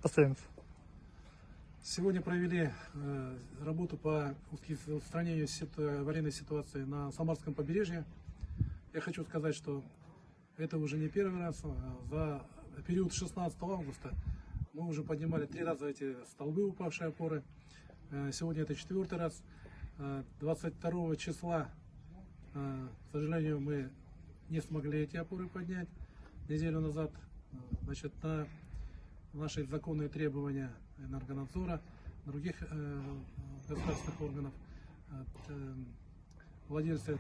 Остановимся. Сегодня провели работу по устранению аварийной ситуации на Самарском побережье. Я хочу сказать, что это уже не первый раз. За период 16 августа мы уже поднимали 3 раза эти столбы, упавшие опоры. Сегодня это 4-й раз. 22 числа, к сожалению, мы не смогли эти опоры поднять. Неделю назад, значит, на наши законные требования Энергонадзора, других государственных органов, владельцы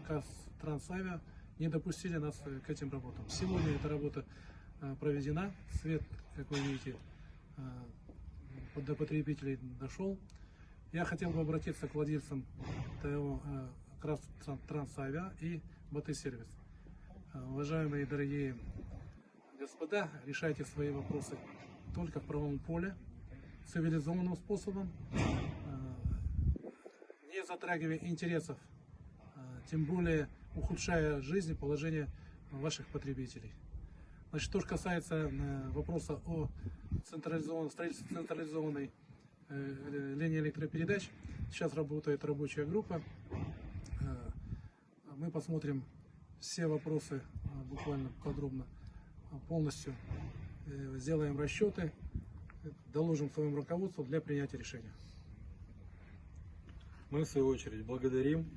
Казтрансавиа не допустили нас к этим работам. Сегодня эта работа проведена, свет, как вы видите, до потребителей дошел. Я хотел бы обратиться к владельцам ТО Казтрансавиа и БТ-сервис. Уважаемые дорогие господа, решайте свои вопросы только в правом поле, цивилизованным способом, не затрагивая интересов, тем более ухудшая жизнь и положение ваших потребителей. Значит, что же касается вопроса о строительстве централизованной линии электропередач, сейчас работает рабочая группа. Мы посмотрим все вопросы буквально подробно, полностью сделаем расчеты, доложим своему руководству для принятия решения. Мы в свою очередь благодарим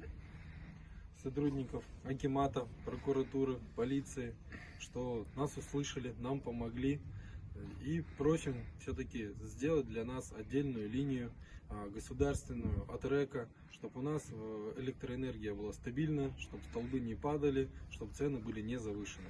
сотрудников акимата, прокуратуры, полиции, что нас услышали, нам помогли и просим все-таки сделать для нас отдельную линию государственную от РЭКа, чтобы у нас электроэнергия была стабильна, чтобы столбы не падали, чтобы цены были не завышены.